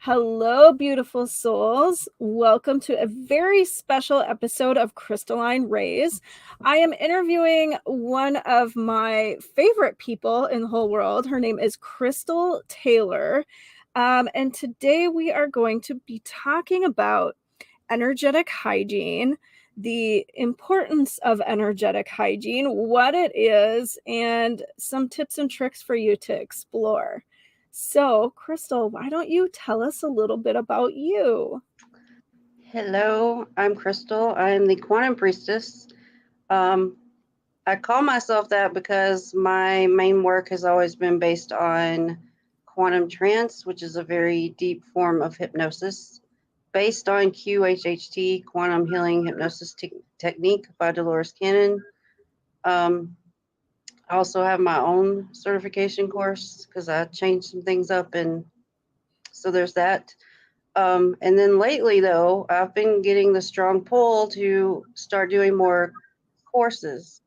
Hello, beautiful souls. Welcome to a very special episode of Crystalline Rays. I am interviewing one of my favorite people in the whole world. Her name is Crystal Taylor. And today we are going to be talking about energetic hygiene, the importance of energetic hygiene, what it is, and some tips and tricks for you to explore. So, Crystal, why don't you tell us a little bit about you? Hello, I'm Crystal. I'm the quantum priestess. Um, I call myself that because my main work has always been based on quantum trance, which is a very deep form of hypnosis based on QHHT, Quantum Healing Hypnosis Technique by Dolores Cannon. Um, I also have my own certification course because I changed some things up, and so there's that. And then lately, though, I've been getting the strong pull to start doing more courses.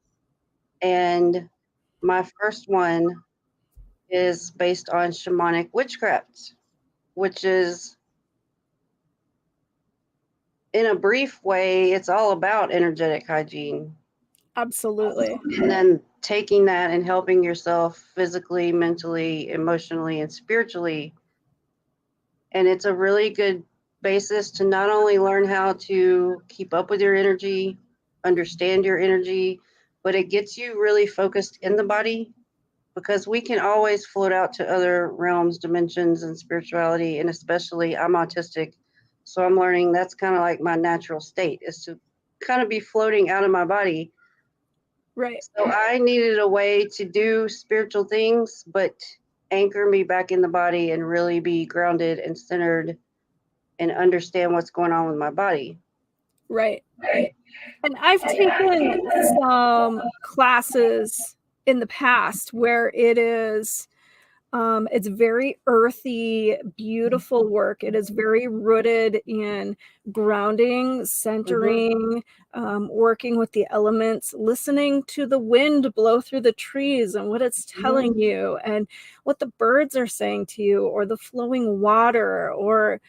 And my first one is based on shamanic witchcraft, which is, in a brief way, it's all about energetic hygiene. Absolutely. And then taking that and helping yourself physically, mentally, emotionally, and spiritually. And it's a really good basis to not only learn how to keep up with your energy, understand your energy, but it gets you really focused in the body because we can always float out to other realms, dimensions, and spirituality. And especially, I'm autistic. So I'm learning that's kind of like my natural state is to kind of be floating out of my body. Right. So I needed a way to do spiritual things, but anchor me back in the body and really be grounded and centered and understand what's going on with my body. Right. And I've taken some classes in the past where it's very earthy, beautiful work. It is very rooted in grounding, Mm-hmm. centering, working with the elements, listening to the wind blow through the trees and what it's Mm-hmm. telling you, and what the birds are saying to you, or the flowing water, or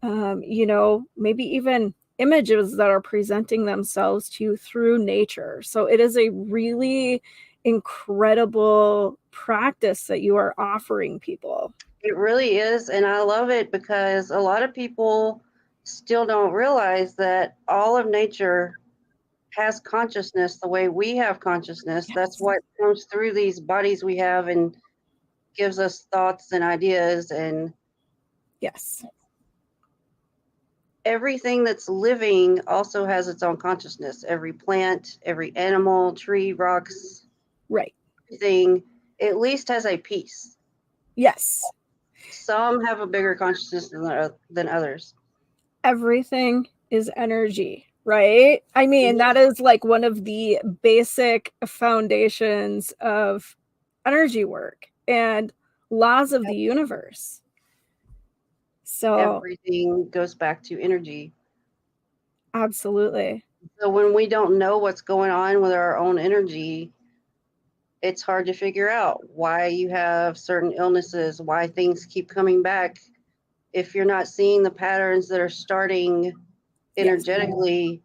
maybe even images that are presenting themselves to you through nature. So it is a really incredible practice that you are offering people. It really is. And I love it because a lot of people still don't realize that all of nature has consciousness the way we have consciousness. That's Yes. what comes through these bodies we have and gives us thoughts and ideas. And Yes. everything that's living also has its own consciousness. Every plant, every animal, tree, rocks, Right. everything at least has a piece. Yes. Some have a bigger consciousness than others. Everything is energy, right? I mean, that is like one of the basic foundations of energy work and laws of the universe. So, Everything goes back to energy. absolutely. So when we don't know what's going on with our own energy, it's hard to figure out why you have certain illnesses, why things keep coming back. If you're not seeing the patterns that are starting Yes. energetically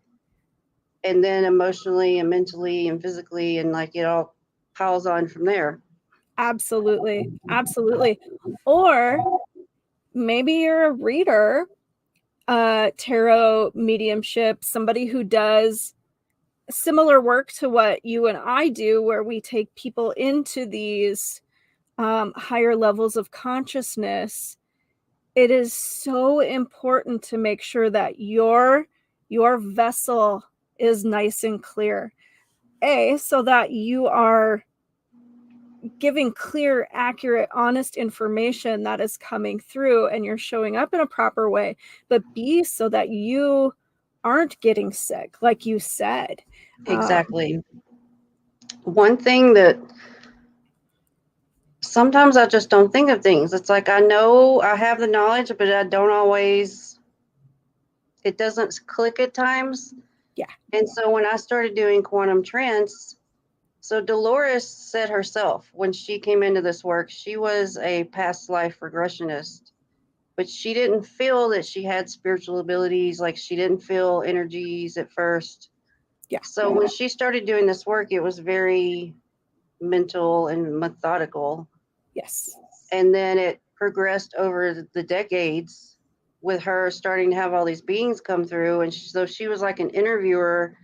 and then emotionally and mentally and physically, and like it all piles on from there. Absolutely. Absolutely. Or maybe you're a reader, tarot mediumship, somebody who does similar work to what you and I do, where we take people into these higher levels of consciousness. It is so important to make sure that your vessel is nice and clear. So that you are giving clear, accurate, honest information that is coming through and you're showing up in a proper way, but B, so that you aren't getting sick, like you said. Exactly. One thing that sometimes I just don't think of things. It's like I know I have the knowledge, but I don't always, it doesn't click at times. Yeah. And so when I started doing quantum trance, so Dolores said herself when she came into this work, she was a past life regressionist. but she didn't feel that she had spiritual abilities. Like, she didn't feel energies at first. Yeah. So when she started doing this work, it was very mental and methodical. Yes. And then it progressed over the decades with her starting to have all these beings come through. And so she was like an interviewer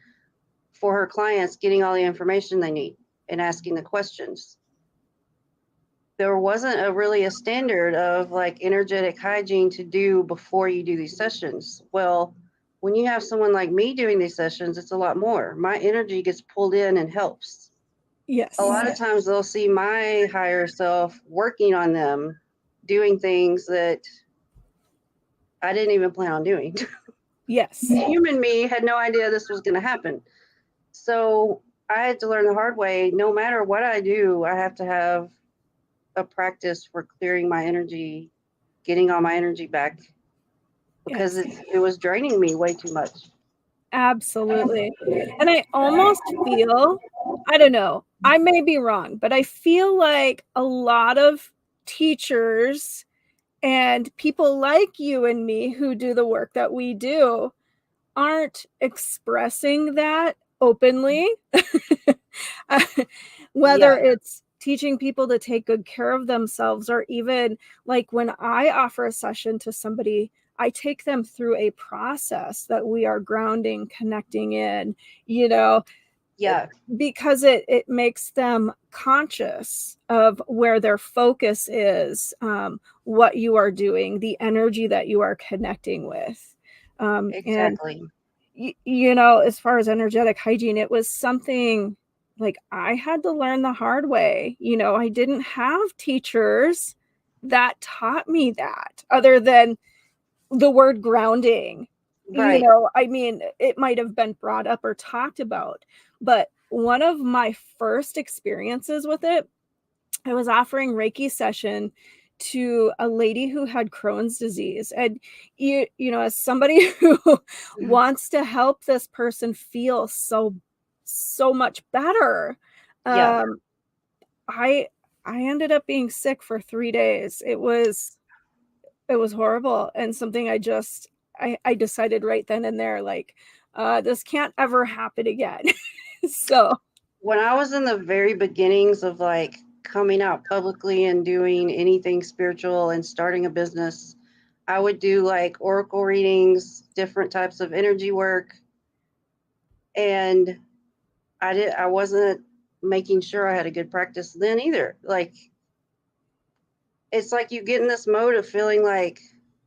for her clients, getting all the information they need and asking the questions. There wasn't really a standard of like energetic hygiene to do before you do these sessions. Well, when you have someone like me doing these sessions, it's a lot more. My energy gets pulled in and helps. Yes. A lot of times they'll see my higher self working on them, doing things that I didn't even plan on doing. Yes. Human me had no idea this was going to happen. So I had to learn the hard way. No matter what I do, I have to have a practice for clearing my energy, getting all my energy back, because Yes. it was draining me way too much. Absolutely. And I almost feel, I don't know, I may be wrong, but I feel like a lot of teachers and people like you and me who do the work that we do aren't expressing that openly. Whether Yeah. it's teaching people to take good care of themselves, or even like when I offer a session to somebody, I take them through a process that we are grounding, connecting in, you know, Yeah. because it makes them conscious of where their focus is, what you are doing, the energy that you are connecting with. And Exactly. you know, as far as energetic hygiene, it was something like I had to learn the hard way. You know, I didn't have teachers that taught me that, other than the word grounding. You Right. know, I mean, it might have been brought up or talked about, but one of my first experiences with it, I was offering Reiki session to a lady who had Crohn's disease. And you know, as somebody who wants to help this person feel so much better, Yeah. um, I I ended up being sick for 3 days. It was horrible, and something I decided right then and there, like, this can't ever happen again. So, When I was in the very beginnings of like coming out publicly and doing anything spiritual and starting a business, I would do like oracle readings, different types of energy work, and I wasn't making sure I had a good practice then either. Like, it's like you get in this mode of feeling like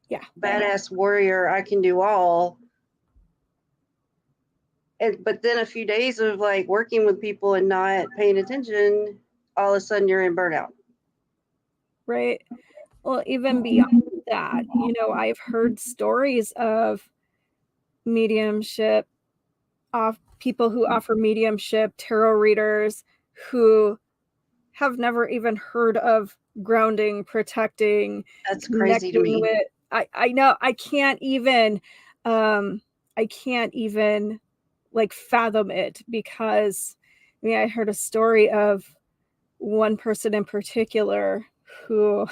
yeah, badass warrior, I can do all. But then a few days of like working with people and not paying attention, all of a sudden you're in burnout. right? Well, even beyond that, you know, I've heard stories of mediumship, of people who offer mediumship, tarot readers who have never even heard of grounding, protecting, That's crazy to connecting me. with. I know um I can't even like fathom it, because I mean, I heard a story of one person in particular who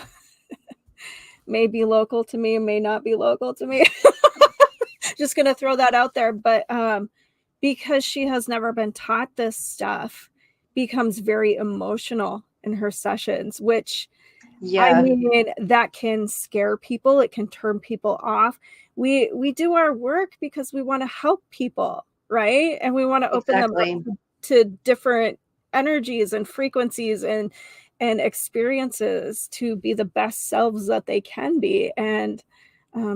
may be local to me, may not be local to me. Just gonna throw that out there. But because she has never been taught this stuff, becomes very emotional in her sessions, which I Yeah, mean, that can scare people. It can turn people off. We do our work because we want to help people, right? And we want to open them up exactly. to different energies and frequencies and experiences to be the best selves that they can be. And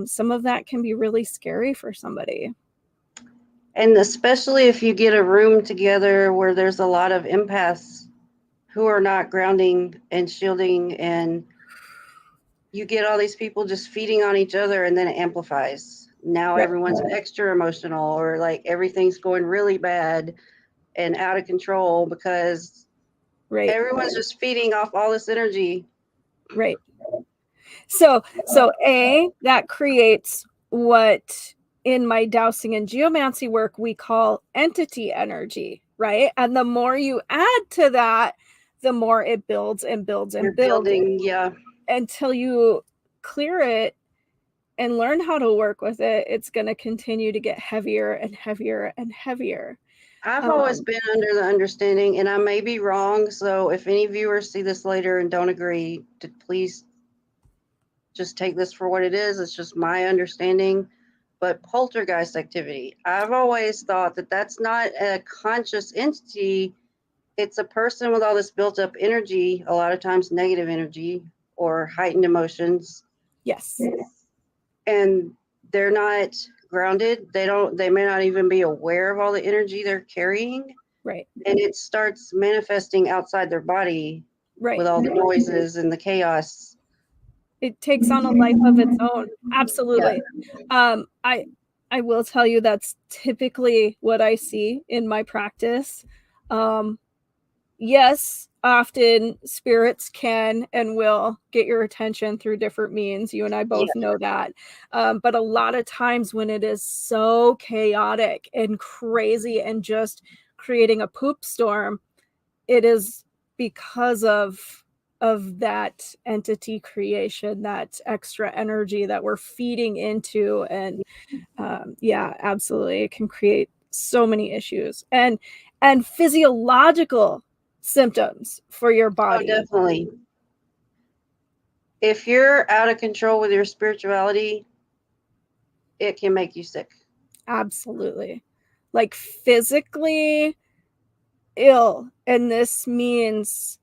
some of that can be really scary for somebody. And especially if you get a room together where there's a lot of empaths who are not grounding and shielding, and you get all these people just feeding on each other, and then it amplifies. Now Right. everyone's extra emotional, or like everything's going really bad and out of control because Right. everyone's just feeding off all this energy. Right. So that creates what in my dowsing and geomancy work we call entity energy, right? And the more you add to that, the more it builds and builds You're and builds building, yeah, until you clear it and learn how to work with it, it's going to continue to get heavier and heavier and heavier. I've always been under the understanding, and I may be wrong, so if any viewers see this later and don't agree, please just take this for what it is. It's just my understanding. But poltergeist activity, I've always thought that that's not a conscious entity. It's a person with all this built up energy, a lot of times negative energy or heightened emotions. Yes. And they're not grounded. They may not even be aware of all the energy they're carrying. Right. And it starts manifesting outside their body Right. with all the noises and the chaos. It takes on a life of its own. Absolutely. Yeah. I will tell you that's typically what I see in my practice. Yes, often spirits can and will get your attention through different means. You and I both know that. But a lot of times when it is so chaotic and crazy and just creating a poop storm, it is because of that entity creation, that extra energy that we're feeding into. And yeah, absolutely. It can create so many issues and physiological symptoms for your body. Oh, definitely. If you're out of control with your spirituality, it can make you sick. Absolutely. Like physically ill. And this means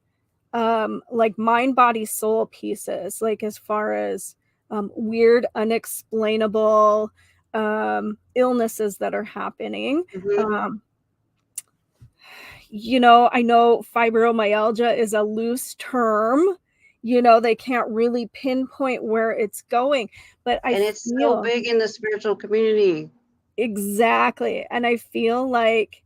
like mind, body, soul pieces, like as far as weird, unexplainable illnesses that are happening. Mm-hmm. You know, I know fibromyalgia is a loose term. You know, they can't really pinpoint where it's going, but and it's so big in the spiritual community. Exactly. And I feel like,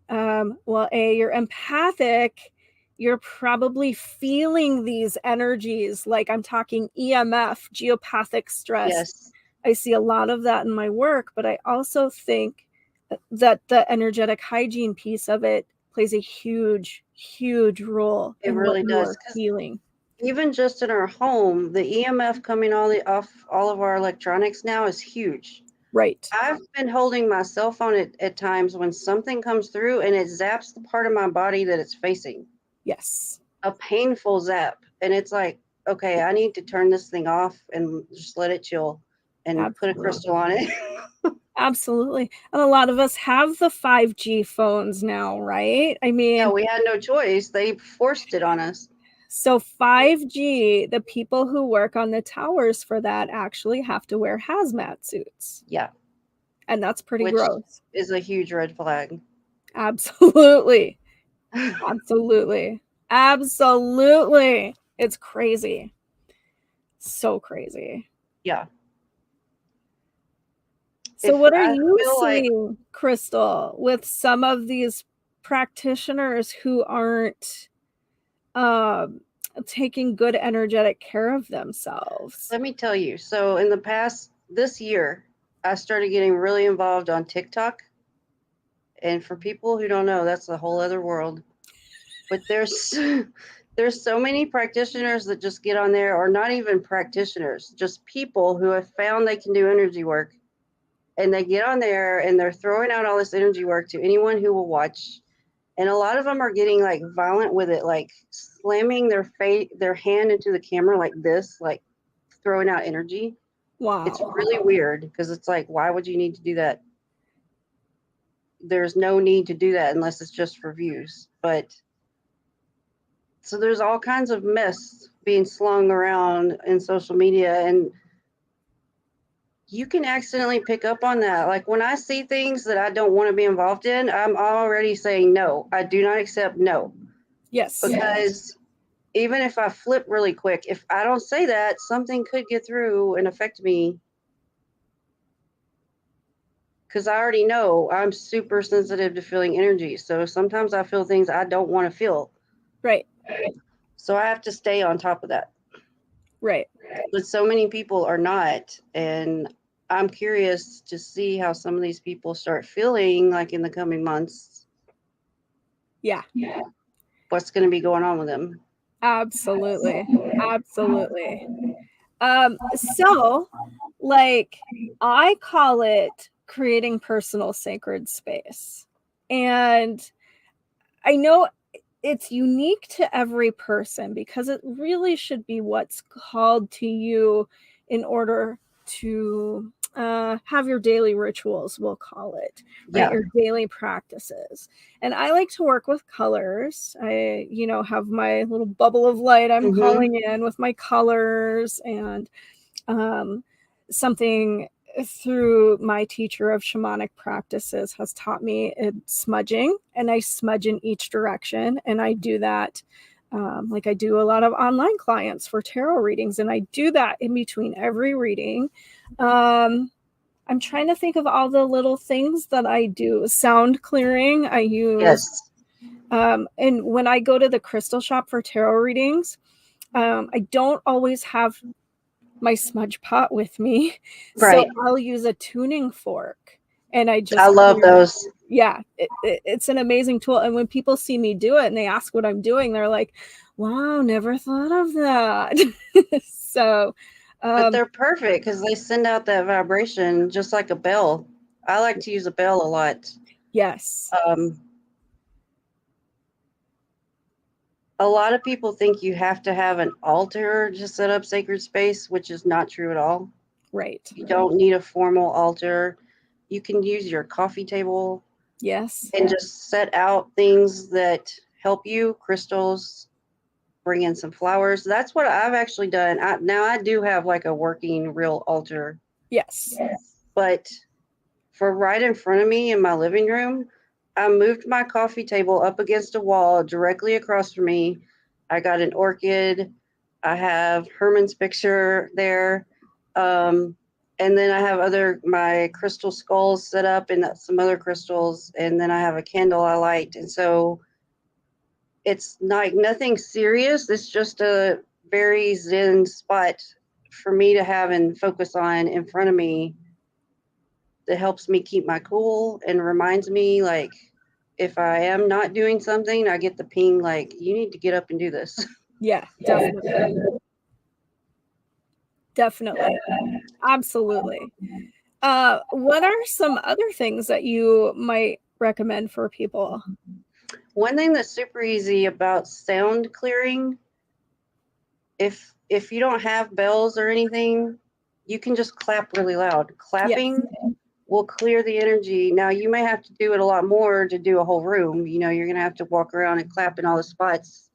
well, you're empathic. You're probably feeling these energies. Like I'm talking EMF, geopathic stress. Yes. I see a lot of that in my work, but I also think that the energetic hygiene piece of it plays a huge, huge role in really what you are feeling. Even just in our home, the EMF coming off all of our electronics now is huge. Right. I've been holding my cell phone at times when something comes through and it zaps the part of my body that it's facing. Yes. A painful zap. And it's like, okay, I need to turn this thing off and just let it chill and Absolutely. put a crystal on it. Absolutely. And a lot of us have the 5G phones now, right? I mean, yeah, we had no choice. They forced it on us. So 5G, the people who work on the towers for that actually have to wear hazmat suits. Yeah. And that's pretty gross. Is a huge red flag. Absolutely. Absolutely. Absolutely. It's crazy. So crazy. Yeah. So what are you seeing, Crystal, with some of these practitioners who aren't taking good energetic care of themselves? Let me tell you. So in the past, this year, I started getting really involved on TikTok. And for people who don't know, that's a whole other world. But there's so many practitioners that just get on there, or not even practitioners, just people who have found they can do energy work. And they get on there and they're throwing out all this energy work to anyone who will watch. And a lot of them are getting like violent with it, like slamming their hand into the camera like this, like throwing out energy. Wow. It's really weird because it's like, why would you need to do that? There's no need to do that unless it's just for views. But so there's all kinds of mess being slung around in social media, and you can accidentally pick up on that. Like when I see things that I don't want to be involved in, I'm already saying no. I do not accept no. Yes. Because even if I flip really quick, if I don't say that, something could get through and affect me. Because I already know I'm super sensitive to feeling energy. So sometimes I feel things I don't want to feel. Right. So I have to stay on top of that. Right. But so many people are not. And I'm curious to see how some of these people start feeling like in the coming months. Yeah. What's going to be going on with them. Absolutely. Absolutely. So Like, I call it creating personal sacred space. And I know it's unique to every person because it really should be what's called to you in order to have your daily rituals, we'll call it, right? Yeah. Your daily practices. And I like to work with colors. I, have my little bubble of light I'm calling in with my colors, and something through my teacher of shamanic practices has taught me smudging, and I smudge in each direction. And I do that like I do a lot of online clients for tarot readings, and I do that in between every reading. I'm trying to think of all the little things that I do. Sound clearing, I use. Yes. And when I go to the crystal shop for tarot readings, I don't always have my smudge pot with me. Right. So I'll use a tuning fork, and I love those. Yeah, it's an amazing tool. And when people see me do it and they ask what I'm doing, they're like, wow, never thought of that. So, but they're perfect because they send out that vibration just like a bell. I like to use a bell a lot. Yes. A lot of people think you have to have an altar to set up sacred space, which is not true at all. Right. You don't need a formal altar. You can use your coffee table. Yes. And just set out things that help you, crystals, bring in some flowers. That's what I've actually done. Now I do have like a working real altar. Yes. But for right in front of me in my living room, I moved my coffee table up against a wall directly across from me. I got an orchid. I have Herman's picture there. And then I have my crystal skulls set up and some other crystals. And then I have a candle I light. And so it's like nothing serious. It's just a very zen spot for me to have and focus on in front of me that helps me keep my cool and reminds me, like, if I am not doing something, I get the ping, like, you need to get up and do this. Yeah, definitely. Definitely. Absolutely. What are some other things that you might recommend for people? One thing that's super easy about sound clearing, if you don't have bells or anything, you can just clap really loud. Clapping will clear the energy. Now, you may have to do it a lot more to do a whole room. You're going to have to walk around and clap in all the spots,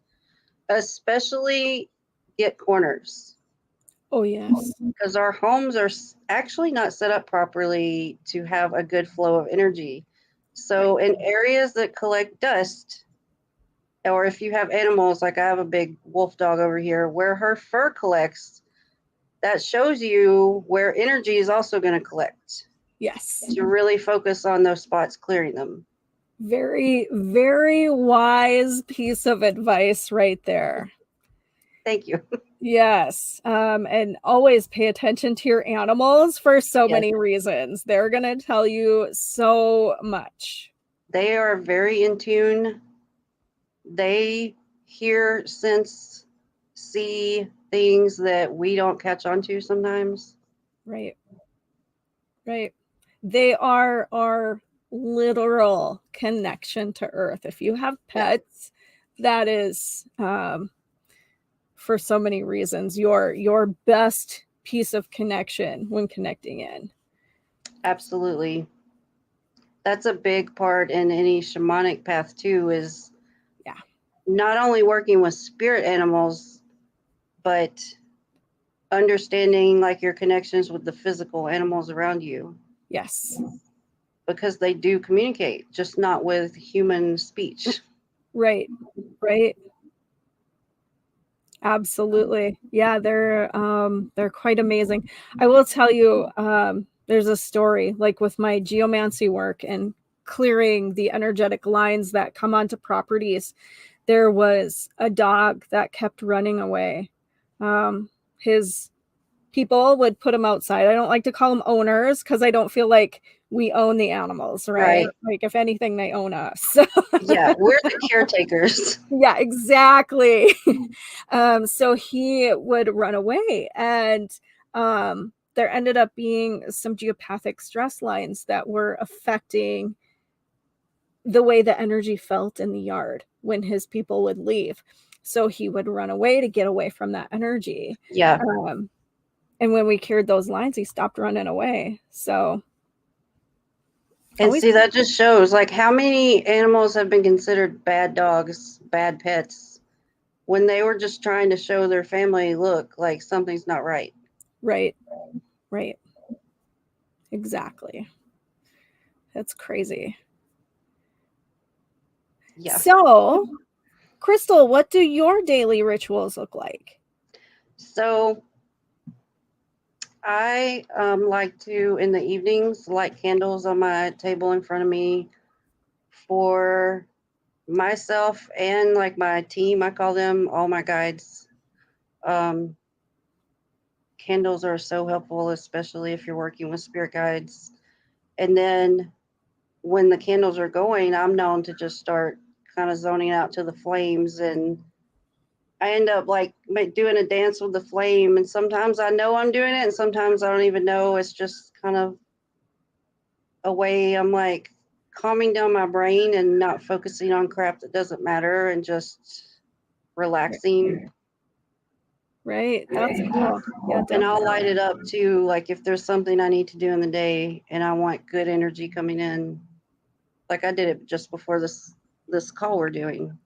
especially get corners. Oh, yes. Because our homes are actually not set up properly to have a good flow of energy. So in areas that collect dust, or if you have animals, like I have a big wolf dog over here, where her fur collects, that shows you where energy is also going to collect. Yes. To really focus on those spots, clearing them. Very, very wise piece of advice right there. Thank you. Yes. And always pay attention to your animals for so many reasons. They're going to tell you so much. They are very in tune. They hear, sense, see things that we don't catch on to sometimes. Right. Right. They are our literal connection to Earth. If you have pets, that is for so many reasons your best piece of connection when connecting in. Absolutely. That's a big part in any shamanic path too, is not only working with spirit animals, but understanding like your connections with the physical animals around you. Yes. Because they do communicate, just not with human speech. Right. Right. Absolutely. Yeah, they're quite amazing. I will tell you, there's a story like with my geomancy work and clearing the energetic lines that come onto properties. There was a dog that kept running away. His people would put him outside. I don't like to call them owners because I don't feel like we own the animals, right? Like if anything, they own us. Yeah, we're the caretakers. Yeah, exactly. So he would run away, and there ended up being some geopathic stress lines that were affecting the way the energy felt in the yard when his people would leave. So he would run away to get away from that energy. Yeah. And when we cured those lines, he stopped running away. So. And see, that just shows like how many animals have been considered bad dogs, bad pets, when they were just trying to show their family, look, like something's not right. Right. Right. Exactly. That's crazy. Yeah. So, Crystal, what do your daily rituals look like? So I like to, in the evenings, light candles on my table in front of me for myself and like my team. I call them all my guides. Candles are so helpful, especially if you're working with spirit guides. And then when the candles are going, I'm known to just start kind of zoning out to the flames, and I end up like doing a dance with the flame. And sometimes I know I'm doing it, and sometimes I don't even know. It's just kind of a way I'm like calming down my brain and not focusing on crap that doesn't matter and just relaxing. Right. That's cool. Yeah, And I'll definitely. light it up too. Like if there's something I need to do in the day and I want good energy coming in, like I did it just before this call we're doing,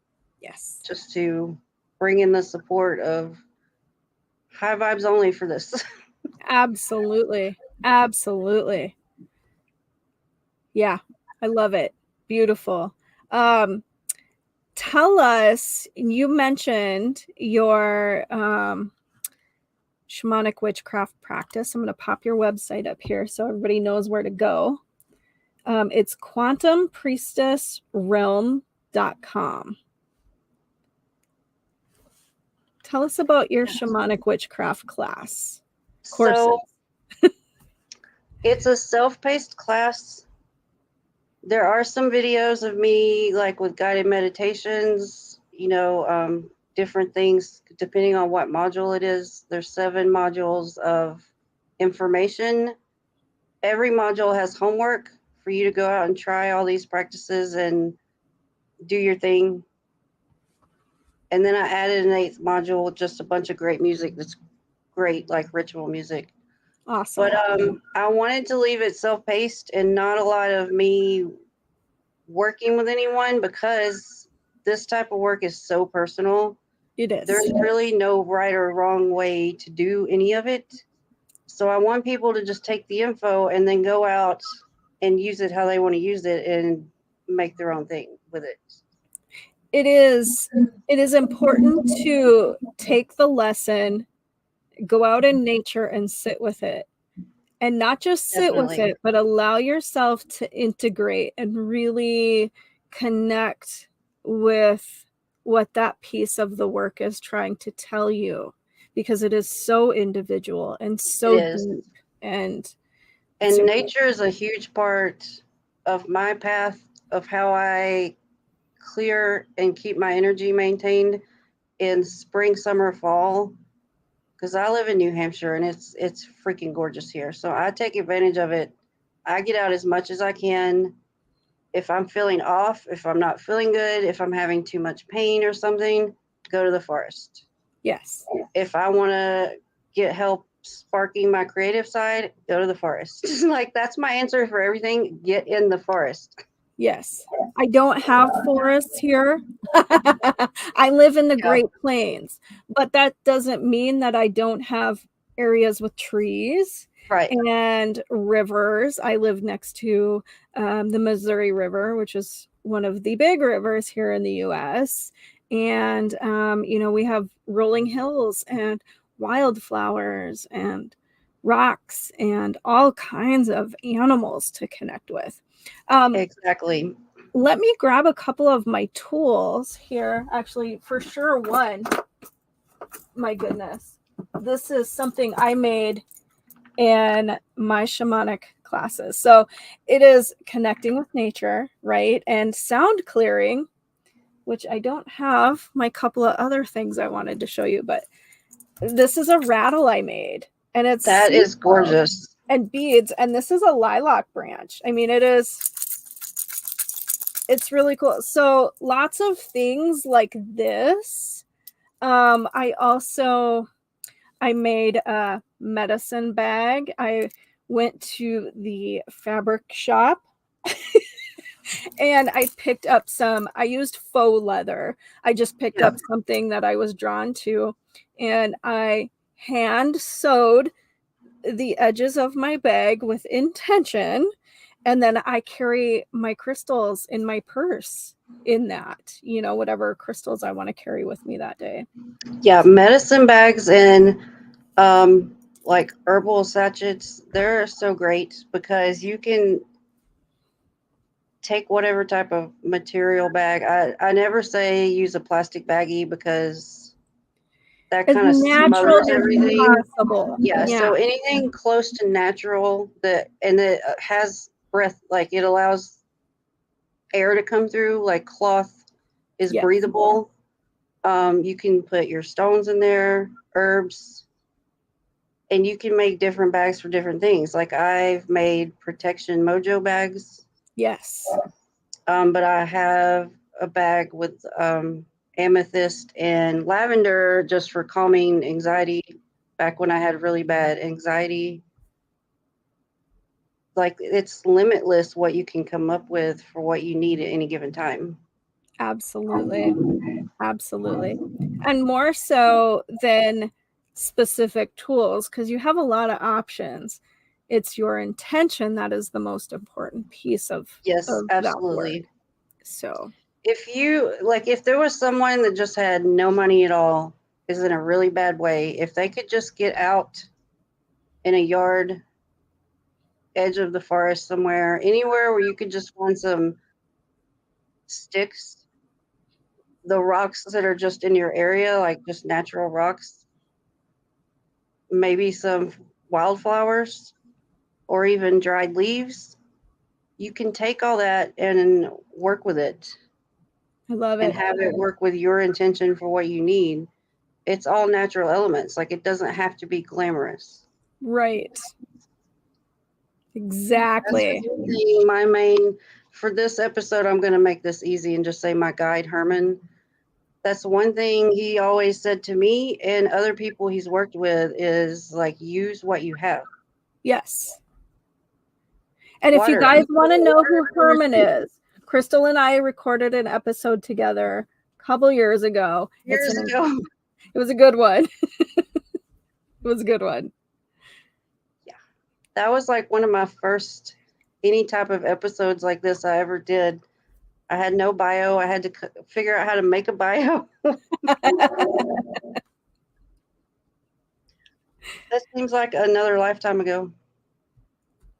Yes. just to bring in the support of high vibes only for this. Absolutely. Absolutely. Yeah, I love it. Beautiful. Tell us, you mentioned your shamanic witchcraft practice. I'm going to pop your website up here so everybody knows where to go. It's quantumpriestessrealm.com. Tell us about your shamanic witchcraft class. Courses. So it's a self-paced class. There are some videos of me like with guided meditations, different things depending on what module it is. There's 7 modules of information. Every module has homework for you to go out and try all these practices and do your thing. And then I added an 8th module with just a bunch of great music that's great, like ritual music. Awesome. But I wanted to leave it self-paced and not a lot of me working with anyone, because this type of work is so personal. It is. There's really no right or wrong way to do any of it. So I want people to just take the info and then go out and use it how they want to use it and make their own thing with it. It is important to take the lesson, go out in nature and sit with it. And not just sit with it, but allow yourself to integrate and really connect with what that piece of the work is trying to tell you, because it is so individual and so deep. And nature is a huge part of my path of how I clear and keep my energy maintained in spring, summer, fall, because I live in New Hampshire and it's freaking gorgeous here. So I take advantage of it. I get out as much as I can. If I'm feeling off, if I'm not feeling good, if I'm having too much pain or something, go to the forest. Yes. If I want to get help sparking my creative side, go to the forest. Like that's my answer for everything. Get in the forest. Yes. I don't have forests here. I live in the Great Plains, but that doesn't mean that I don't have areas with trees and rivers. I live next to the Missouri River, which is one of the big rivers here in the U.S. And, we have rolling hills and wildflowers and rocks and all kinds of animals to connect with. Exactly. Let me grab a couple of my tools here. Actually, for sure, one. My goodness. This is something I made in my shamanic classes. So it is connecting with nature, right? And sound clearing, which I don't have my couple of other things I wanted to show you, but this is a rattle I made. And it's that is gorgeous. And beads. And this is a lilac branch. I mean, it's really cool. So lots of things like this. I made a medicine bag. I went to the fabric shop and I picked up I used faux leather. I just picked up something that I was drawn to, and I hand sewed the edges of my bag with intention. And then I carry my crystals in my purse in that, whatever crystals I want to carry with me that day. Yeah, medicine bags and like herbal sachets, they're so great because you can take whatever type of material bag. I never say use a plastic baggie because that As kind of natural smothers as everything. possible. Yeah, so anything close to natural that has breath, like it allows air to come through, like cloth is breathable. You can put your stones in there, herbs, and you can make different bags for different things. Like I've made protection mojo bags. Yes. But I have a bag with amethyst and lavender just for calming anxiety back when I had really bad anxiety. Like it's limitless what you can come up with for what you need at any given time. Absolutely. Absolutely. And more so than specific tools, because you have a lot of options. It's your intention that is the most important piece of Absolutely. that work. So if there was someone that just had no money at all, is in a really bad way, if they could just get out in a yard, edge of the forest somewhere, anywhere where you could just find some sticks, the rocks that are just in your area, like just natural rocks, maybe some wildflowers or even dried leaves, you can take all that and work with it. I love it. And have it work with your intention for what you need. It's all natural elements. Like it doesn't have to be glamorous. Right. Exactly. My main for this episode, I'm going to make this easy and just say my guide, Herman. That's one thing he always said to me and other people he's worked with is like, use what you have. Yes. And if you guys want to know who Herman is, Crystal and I recorded an episode together a couple years ago. It was a good one. It was a good one. Yeah. That was like one of my first any type of episodes like this I ever did. I had no bio. I had to figure out how to make a bio. That seems like another lifetime ago.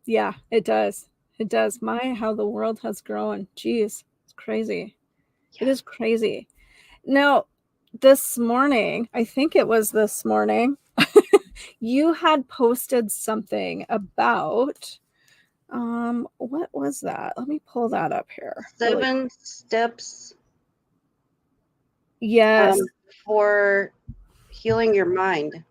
Yeah, it does. It does. How the world has grown. Jeez, it's crazy. Yeah. It is crazy. Now, this morning, I think it was this morning, you had posted something about, what was that? Let me pull that up here. 7 steps. Yes. For healing your mind.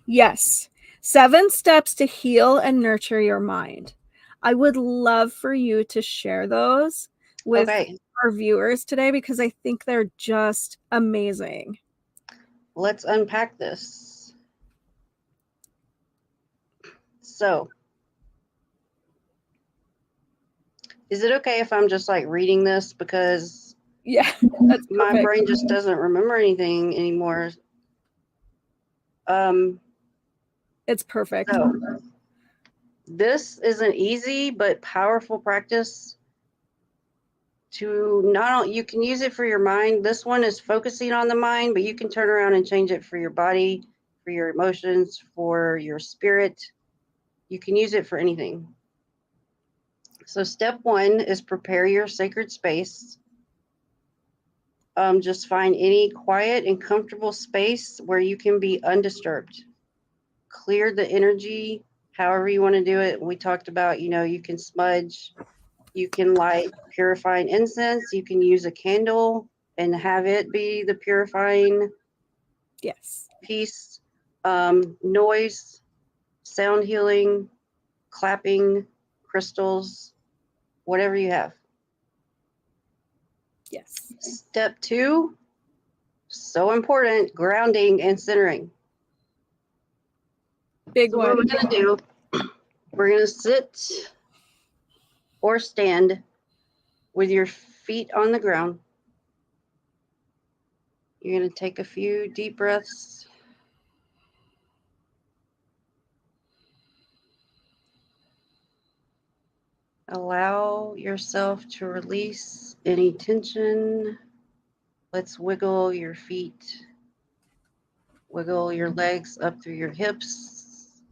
Yes. 7 steps to heal and nurture your mind. I would love for you to share those with our viewers today because I think they're just amazing. Let's unpack this. So, is it okay if I'm just like reading this because my brain just doesn't remember anything anymore? It's perfect. So, this is an easy but powerful practice to you can use it for your mind. This one is focusing on the mind, but you can turn around and change it for your body, for your emotions, for your spirit. You can use it for anything. So step 1 is prepare your sacred space. Just find any quiet and comfortable space where you can be undisturbed. Clear the energy, however you want to do it. We talked about, you can smudge, you can light purifying incense, you can use a candle and have it be the purifying piece. Noise. sound healing, clapping, crystals, whatever you have. Yes. Step 2, so important, grounding and centering. Big So one. what we're going to do, we're going to sit or stand with your feet on the ground. You're going to take a few deep breaths. Allow yourself to release any tension. Let's wiggle your feet. Wiggle your legs up through your hips,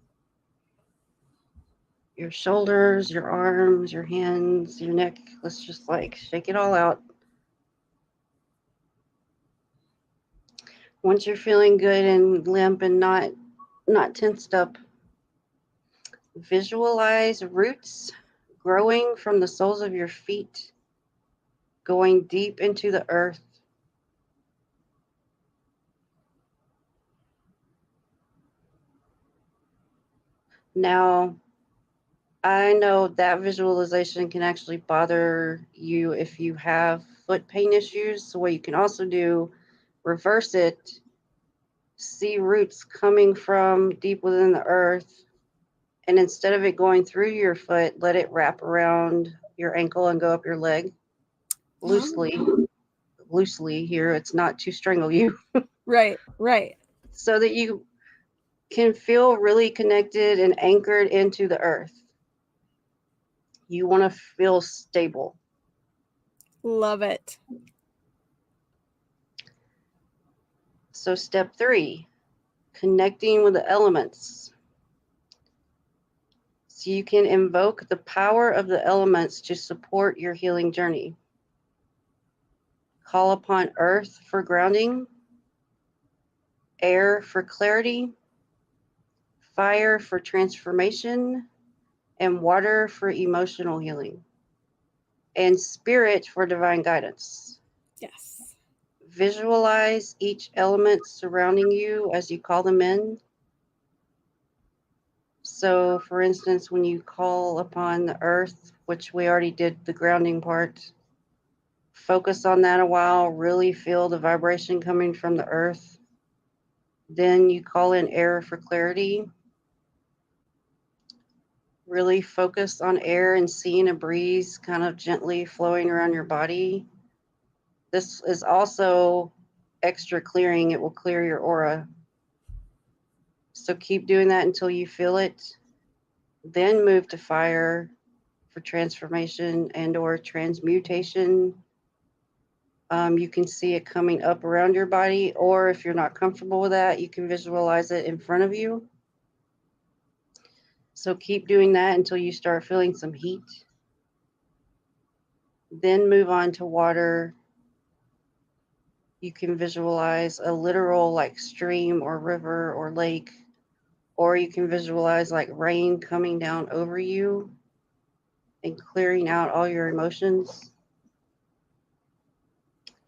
your shoulders, your arms, your hands, your neck. Let's just like shake it all out. Once you're feeling good and limp and not tensed up, visualize roots growing from the soles of your feet, going deep into the earth. Now, I know that visualization can actually bother you if you have foot pain issues. So what you can also do, reverse it, see roots coming from deep within the earth, and instead of it going through your foot, let it wrap around your ankle and go up your leg loosely here. It's not to strangle you. Right. So that you can feel really connected and anchored into the earth. You want to feel stable. Love it. So step 3, connecting with the elements. So you can invoke the power of the elements to support your healing journey. Call upon earth for grounding, air for clarity, fire for transformation, and water for emotional healing, and spirit for divine guidance. Yes. Visualize each element surrounding you as you call them in. So, for instance, when you call upon the earth, which we already did the grounding part, focus on that a while, really feel the vibration coming from the earth. Then you call in air for clarity. Really focus on air and seeing a breeze kind of gently flowing around your body. This is also extra clearing. It will clear your aura. So keep doing that until you feel it. Then move to fire for transformation and or transmutation. You can see it coming up around your body, or if you're not comfortable with that, you can visualize it in front of you. So keep doing that until you start feeling some heat. Then move on to water. You can visualize a literal like stream or river or lake, or you can visualize like rain coming down over you and clearing out all your emotions.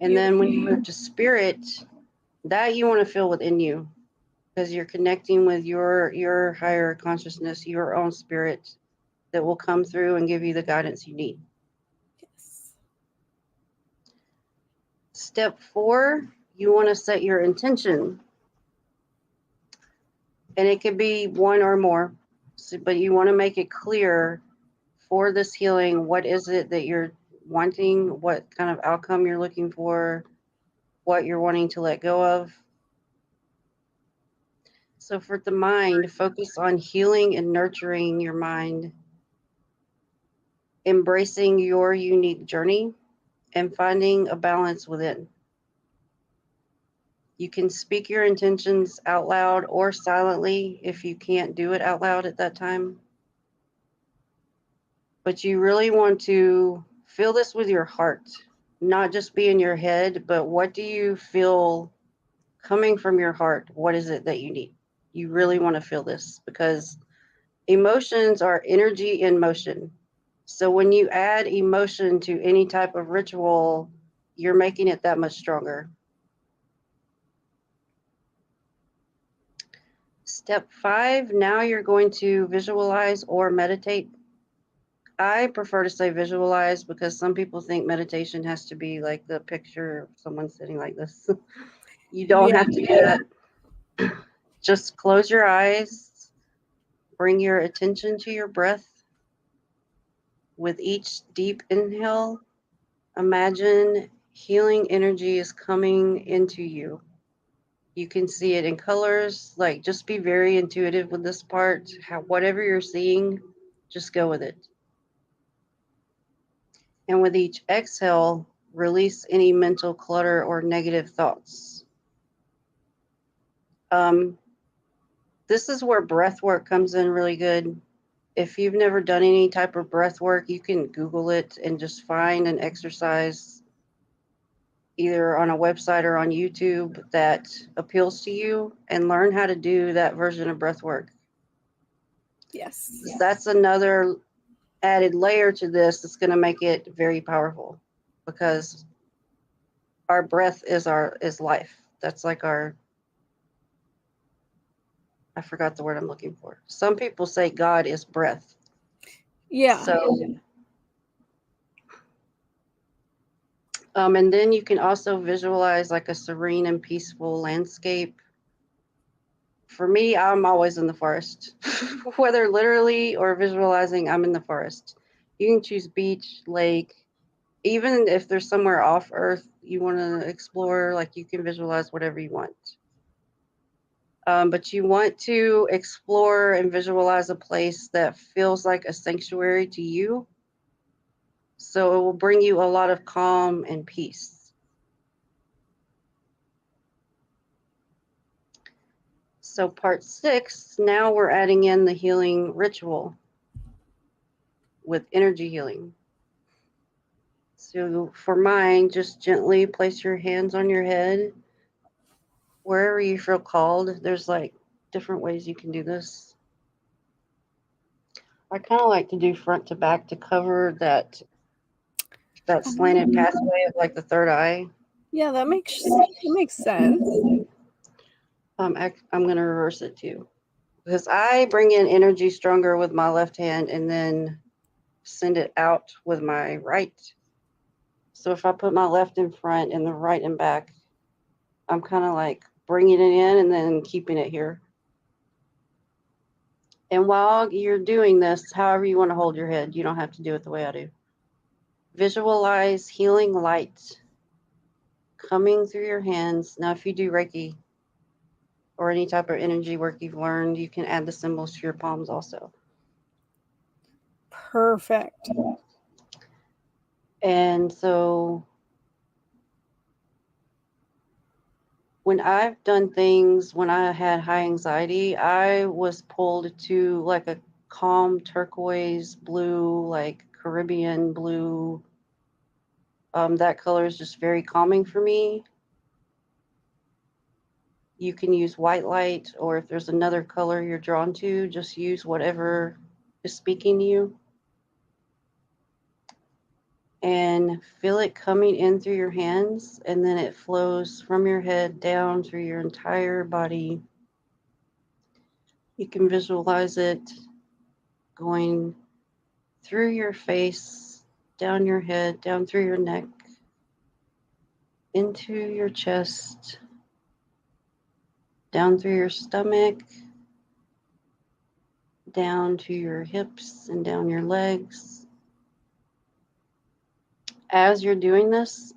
And then when you move to spirit, that you want to feel within you, because you're connecting with your higher consciousness, your own spirit that will come through and give you the guidance you need. Yes. Step 4, you want to set your intention. And it could be one or more, but you want to make it clear for this healing, what is it that you're wanting, what kind of outcome you're looking for, what you're wanting to let go of. So for the mind, focus on healing and nurturing your mind, embracing your unique journey, and finding a balance within. You can speak your intentions out loud or silently if you can't do it out loud at that time. But you really want to feel this with your heart, not just be in your head, but what do you feel coming from your heart? What is it that you need? You really want to feel this, because emotions are energy in motion. So when you add emotion to any type of ritual, you're making it that much stronger. Step 5, now you're going to visualize or meditate. I prefer to say visualize because some people think meditation has to be like the picture of someone sitting like this. You don't have to do that. Just close your eyes, bring your attention to your breath. With each deep inhale, imagine healing energy is coming into you. You can see it in colors. Like, just be very intuitive with this part. Whatever you're seeing, just go with it. And with each exhale, release any mental clutter or negative thoughts. This is where breath work comes in really good. If you've never done any type of breath work, you can Google it and just find an exercise either on a website or on YouTube that appeals to you and learn how to do that version of breath work. Yes. That's another added layer to this that's going to make it very powerful, because our breath is life. That's like I forgot the word I'm looking for. Some people say God is breath. Yeah. So, and then you can also visualize like a serene and peaceful landscape. For me, I'm always in the forest, whether literally or visualizing, I'm in the forest. You can choose beach, lake, even if there's somewhere off earth you want to explore, like you can visualize whatever you want. But you want to explore and visualize a place that feels like a sanctuary to you. So it will bring you a lot of calm and peace. So part 6, now we're adding in the healing ritual with energy healing. So for mine, just gently place your hands on your head, wherever you feel called. There's like different ways you can do this. I kind of like to do front to back to cover that slanted pathway of like the third eye. Yeah, that makes sense. I'm going to reverse it too, because I bring in energy stronger with my left hand and then send it out with my right. So if I put my left in front and the right in back, I'm kind of like bringing it in and then keeping it here. And while you're doing this, however you want to hold your head, you don't have to do it the way I do. Visualize healing light coming through your hands. Now, if you do Reiki or any type of energy work you've learned, you can add the symbols to your palms also. Perfect. And so when I've done things, when I had high anxiety, I was pulled to like a calm turquoise blue, like Caribbean blue. That color is just very calming for me. You can use white light, or if there's another color you're drawn to, just use whatever is speaking to you. And feel it coming in through your hands, and then it flows from your head down through your entire body. You can visualize it going through your face, down your head, down through your neck, into your chest, down through your stomach, down to your hips and down your legs. As you're doing this,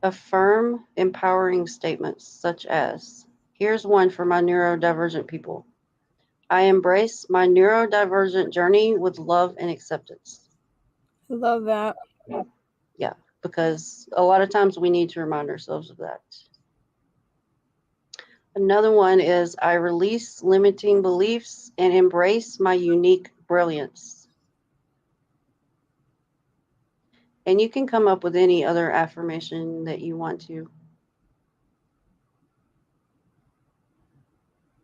affirm empowering statements such as, here's one for my neurodivergent people. I embrace my neurodivergent journey with love and acceptance. I love that. Yeah, because a lot of times we need to remind ourselves of that. Another one is, I release limiting beliefs and embrace my unique brilliance. And you can come up with any other affirmation that you want to.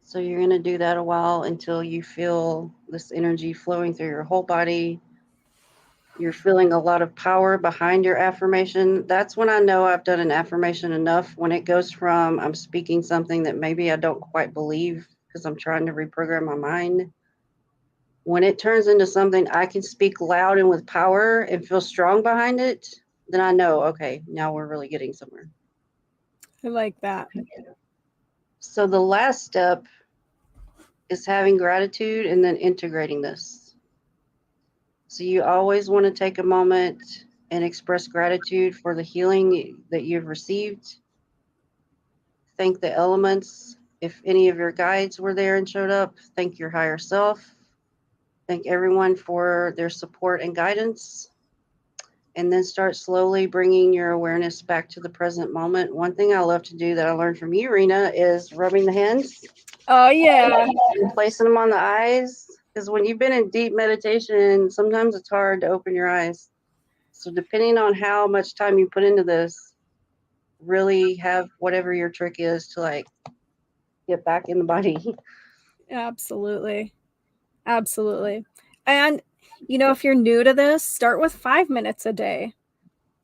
So you're going to do that a while until you feel this energy flowing through your whole body. You're feeling a lot of power behind your affirmation. That's when I know I've done an affirmation enough, when it goes from I'm speaking something that maybe I don't quite believe because I'm trying to reprogram my mind. When it turns into something I can speak loud and with power and feel strong behind it, then I know, okay, now we're really getting somewhere. I like that. So the last step is having gratitude and then integrating this. So you always want to take a moment and express gratitude for the healing that you've received. Thank the elements. If any of your guides were there and showed up, thank your higher self. Thank everyone for their support and guidance. And then start slowly bringing your awareness back to the present moment. One thing I love to do that I learned from you, Rena, is rubbing the hands. Oh, yeah. And placing them on the eyes. Because when you've been in deep meditation, sometimes it's hard to open your eyes. So depending on how much time you put into this, really have whatever your trick is to like get back in the body. Absolutely. Absolutely. And, you know, if you're new to this, start with 5 minutes a day.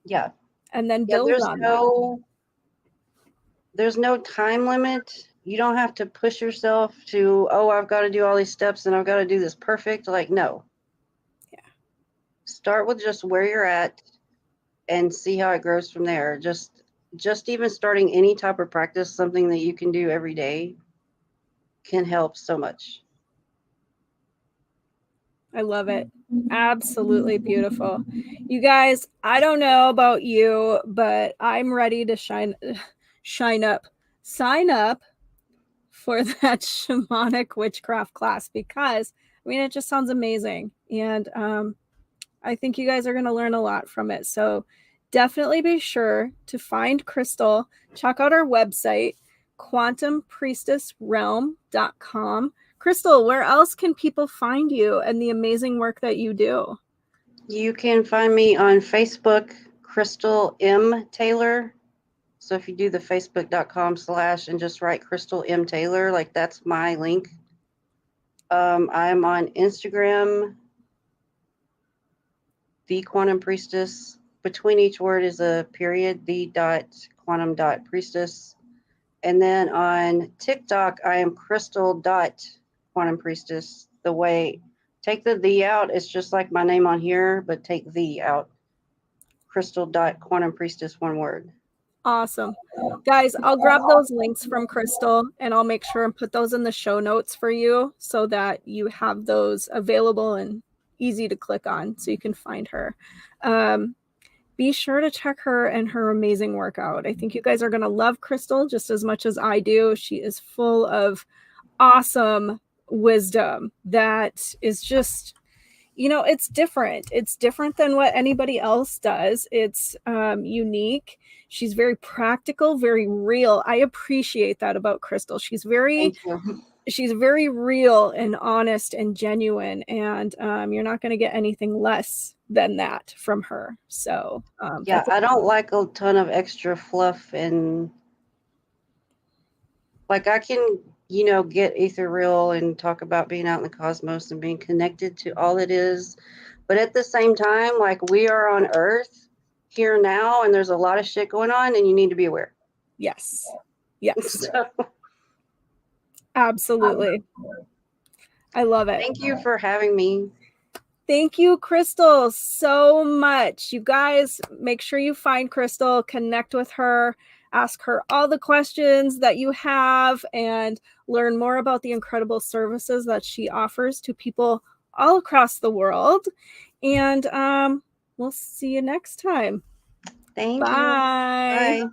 Yeah. And then Yeah, build on that. There's no time limit. You don't have to push yourself to, oh, I've got to do all these steps and I've got to do this perfect. Like, no. Yeah. Start with just where you're at and see how it grows from there. Just even starting any type of practice, something that you can do every day, can help so much. I love it. Absolutely beautiful. You guys, I don't know about you, but I'm ready to sign up for that shamanic witchcraft class, because I mean, it just sounds amazing. And I think you guys are going to learn a lot from it. So definitely be sure to find Crystal. Check out our website, quantumpriestessrealm.com. Crystal, where else can people find you and the amazing work that you do? You can find me on Facebook, Crystal M. Taylor. So if you do the facebook.com/ and just write Crystal M. Taylor, like that's my link. I'm on Instagram, the Quantum Priestess. Between each word is a period, the.quantum.priestess. And then on TikTok, I am crystal.quantum priestess. The way, take the out, it's just like my name on here, but take the out. Crystal.quantum priestess, one word. Awesome. Guys, I'll grab those links from Crystal and I'll make sure and put those in the show notes for you so that you have those available and easy to click on so you can find her. Be sure to check her and her amazing workout. I think you guys are going to love Crystal just as much as I do. She is full of awesome wisdom that is just, you know, it's different. It's different than what anybody else does. It's unique. She's very practical, very real. I appreciate that about Crystal. She's very real and honest and genuine, and you're not going to get anything less than that from her. So yeah, I don't like a ton of extra fluff, and like I can, you know, get ethereal and talk about being out in the cosmos and being connected to all it is, but at the same time, like we are on Earth here now, and there's a lot of shit going on, and you need to be aware. Yes. Yes. So, absolutely. I love it. Thank you for having me. Thank you, Crystal, so much. You guys, make sure you find Crystal, connect with her, ask her all the questions that you have, and learn more about the incredible services that she offers to people all across the world. And we'll see you next time. Thank Bye. you. Bye.